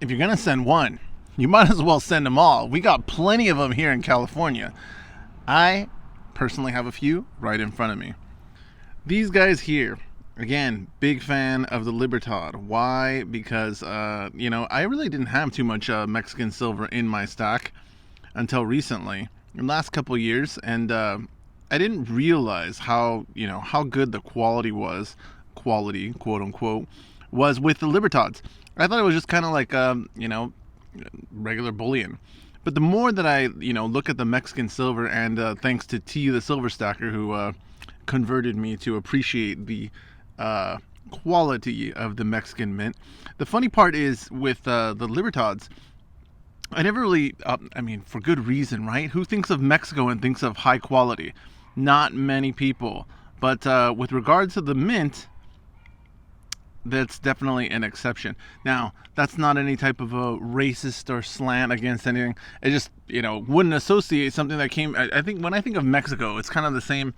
if you're going to send one, you might as well send them all. We got plenty of them here in California. I personally have a few right in front of me. These guys here, again, big fan of the Libertad. Why? Because, I really didn't have too much Mexican silver in my stock until recently, in the last couple of years, and I didn't realize how good the quality, quote unquote, was with the Libertads. I thought it was just kind of like, regular bullion. But the more that I, look at the Mexican silver, and thanks to T, the Silver Stacker, who converted me to appreciate the quality of the Mexican mint. The funny part is with the Libertads, I never really, for good reason, right? Who thinks of Mexico and thinks of high quality? Not many people. But with regards to the mint, that's definitely an exception. Now, that's not any type of a racist or slant against anything. I just, wouldn't associate something that came. I think when I think of Mexico, it's kind of the same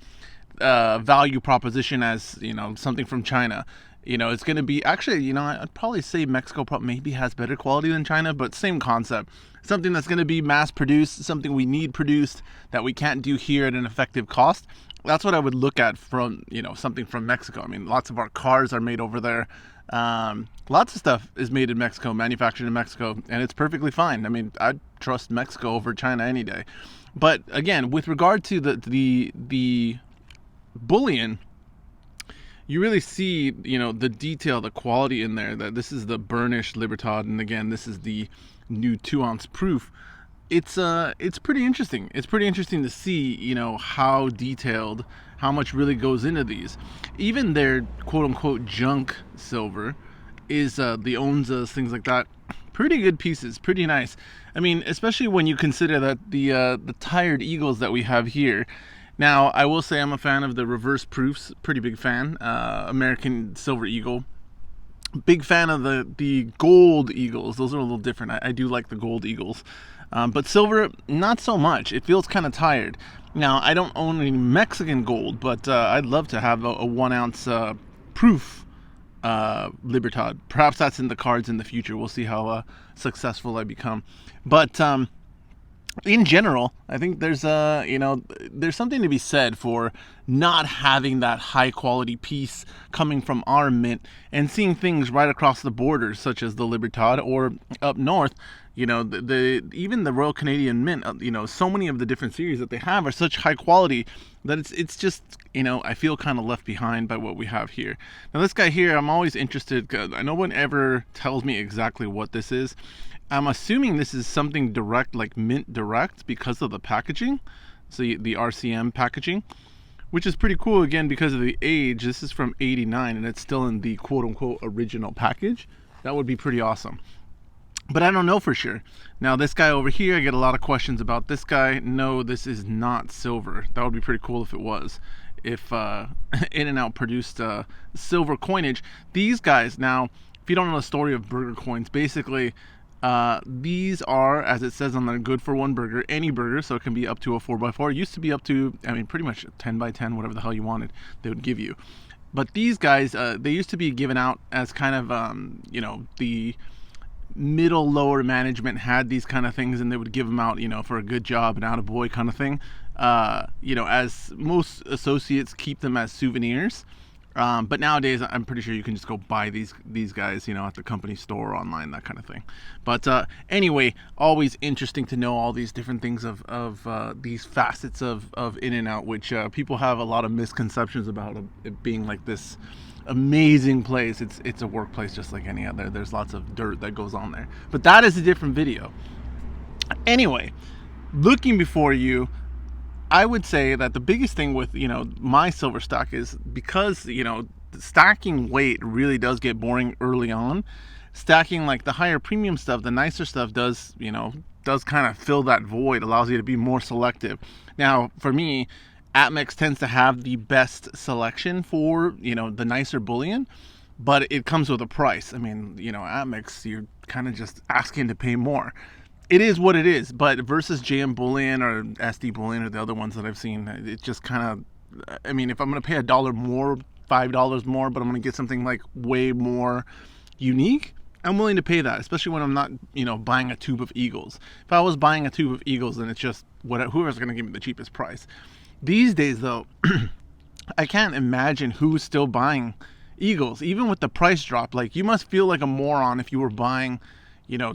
value proposition as, something from China. It's going to be actually, I'd probably say Mexico maybe has better quality than China, but same concept. Something that's going to be mass produced, something we need produced that we can't do here at an effective cost. That's what I would look at from, something from Mexico. I mean, lots of our cars are made over there. Lots of stuff is made in Mexico, manufactured in Mexico, and it's perfectly fine. I mean, I'd trust Mexico over China any day. But again, with regard to the bullion, you really see, the detail, the quality in there. That this is the burnished Libertad, and again, this is the new 2-ounce proof. It's pretty interesting. It's pretty interesting to see, how detailed, how much really goes into these. Even their quote unquote junk silver is the Onzas, things like that. Pretty good pieces, pretty nice. I mean, especially when you consider that the tired eagles that we have here. Now, I will say I'm a fan of the reverse proofs. Pretty big fan. American Silver Eagle. Big fan of the gold eagles. Those are a little different. I do like the gold eagles. But silver, not so much. It feels kind of tired. Now, I don't own any Mexican gold, but I'd love to have a 1-ounce proof Libertad. Perhaps that's in the cards in the future. We'll see how successful I become. But in general, I think there's something to be said for not having that high quality piece coming from our mint and seeing things right across the borders, such as the Libertad, or up north, even the Royal Canadian Mint. So many of the different series that they have are such high quality that it's just, I feel kind of left behind by what we have here. Now, this guy here, I'm always interested, because no one ever tells me exactly what this is. I'm assuming this is something direct, like mint direct, because of the packaging. So the RCM packaging, which is pretty cool, again, because of the age. This is from 89, and it's still in the quote-unquote original package. That would be pretty awesome. But I don't know for sure. Now, this guy over here, I get a lot of questions about this guy. No, this is not silver. That would be pretty cool if it was. If In-N-Out produced silver coinage. These guys, now, if you don't know the story of burger coins, basically, these are, as it says on the good for one burger, any burger, so it can be up to a 4x4. It used to be up to, pretty much 10x10, whatever the hell you wanted, they would give you. But these guys, they used to be given out as kind of, the middle lower management had these kind of things, and they would give them out, for a good job, an attaboy kind of thing. As most associates keep them as souvenirs. But nowadays, I'm pretty sure you can just go buy these guys, at the company store or online, that kind of thing. But anyway, always interesting to know all these different things of these facets of In-N-Out, which people have a lot of misconceptions about it being like this amazing place. It's a workplace just like any other. There's lots of dirt that goes on there. But that is a different video. Anyway, looking before you, I would say that the biggest thing with, my silver stock is because, stacking weight really does get boring early on. Stacking like the higher premium stuff, the nicer stuff does kind of fill that void, allows you to be more selective. Now, for me, Atmex tends to have the best selection for, the nicer bullion, but it comes with a price. Atmex, you're kind of just asking to pay more. It is what it is, but versus JM Bullion or SD Bullion or the other ones that I've seen, it just kind of, if I'm going to pay $1 more, $5 more, but I'm going to get something like way more unique, I'm willing to pay that, especially when I'm not, buying a tube of Eagles. If I was buying a tube of Eagles, then it's just whoever's going to give me the cheapest price. These days, though, I can't imagine who's still buying Eagles, even with the price drop. Like, you must feel like a moron if you were buying,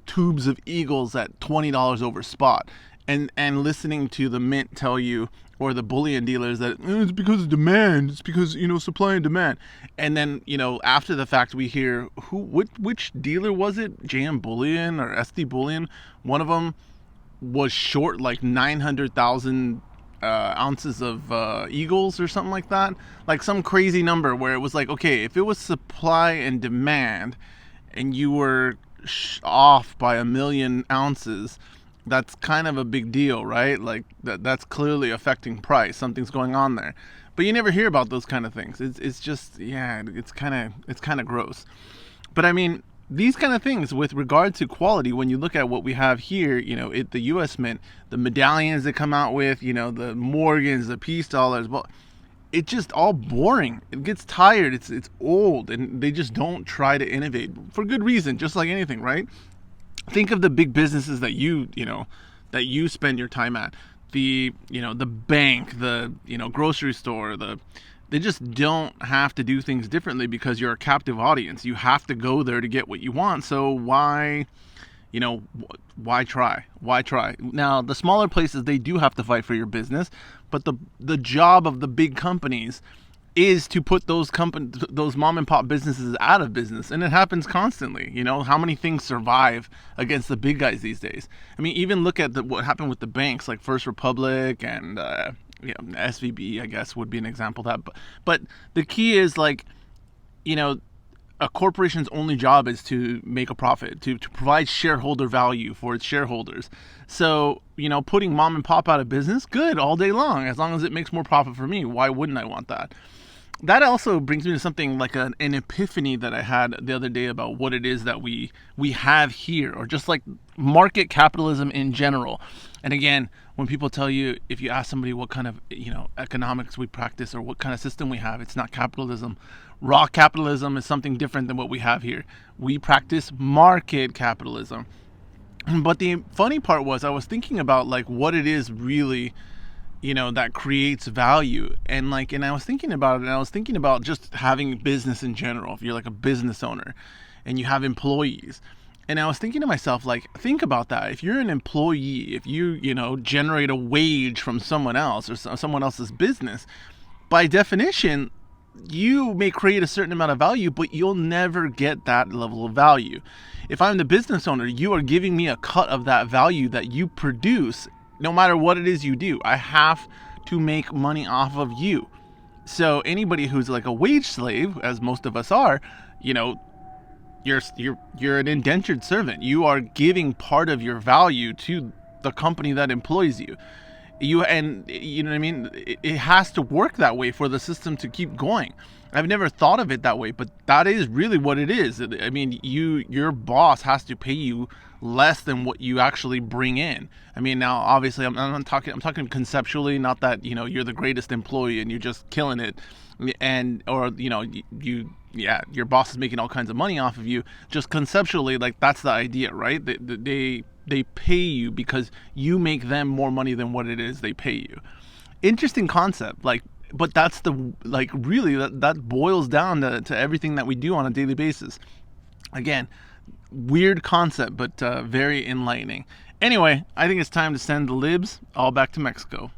tubes of Eagles at $20 over spot, and listening to the mint tell you, or the bullion dealers, that it's because of demand. It's because, supply and demand. And then, after the fact, we hear which dealer was it? JM Bullion or SD Bullion? One of them was short like 900,000 ounces of Eagles or something like that. Like some crazy number where it was like, okay, if it was supply and demand and you were off by 1,000,000 ounces, that's kind of a big deal, right? Like that's clearly affecting price. Something's going on there. But you never hear about those kind of things. It's just, yeah, it's kind of gross. But I mean, these kind of things with regard to quality, when you look at what we have here, the U.S. Mint, the medallions they come out with, the Morgans, the peace dollars, well, it's just all boring. It gets tired. It's old, and they just don't try to innovate for good reason, just like anything, right? Think of the big businesses that you spend your time at. The bank, the grocery store, they just don't have to do things differently because you're a captive audience. You have to go there to get what you want. So why try? Why try? Now, the smaller places, they do have to fight for your business, but the job of the big companies is to put those mom and pop businesses out of business, and it happens constantly. How many things survive against the big guys these days? I mean, even look at what happened with the banks, like First Republic and SVB, I guess, would be an example of that. But the key is, like, a corporation's only job is to make a profit, to provide shareholder value for its shareholders. So, putting mom and pop out of business, good, all day long, as long as it makes more profit for me. Why wouldn't I want that? That also brings me to something like an epiphany that I had the other day about what it is that we have here, or just like market capitalism in general. And again, when people tell you, if you ask somebody what kind of economics we practice or what kind of system we have, it's not capitalism. Raw capitalism is something different than what we have here. We practice market capitalism. But the funny part was, I was thinking about like what it is really, that creates value. And I was thinking about it, and I was thinking about just having business in general. If you're like a business owner and you have employees, and I was thinking to myself, like, think about that. If you're an employee, if you, generate a wage from someone else or someone else's business, by definition, you may create a certain amount of value, but you'll never get that level of value. If I'm the business owner, you are giving me a cut of that value that you produce, no matter what it is you do. I have to make money off of you. So anybody who's like a wage slave, as most of us are, you're an indentured servant. You are giving part of your value to the company that employs you. You know what I mean? It has to work that way for the system to keep going. I've never thought of it that way, but that is really what it is. I mean, your boss has to pay you less than what you actually bring in. I mean, now obviously I'm talking conceptually, not that you're the greatest employee and you're just killing it, or your boss is making all kinds of money off of you. Just conceptually, like, that's the idea, right? They pay you because you make them more money than what it is they pay you. Interesting concept, but that's really that boils down to everything that we do on a daily basis. Again, weird concept, but very enlightening. Anyway, I think it's time to send the libs all back to Mexico.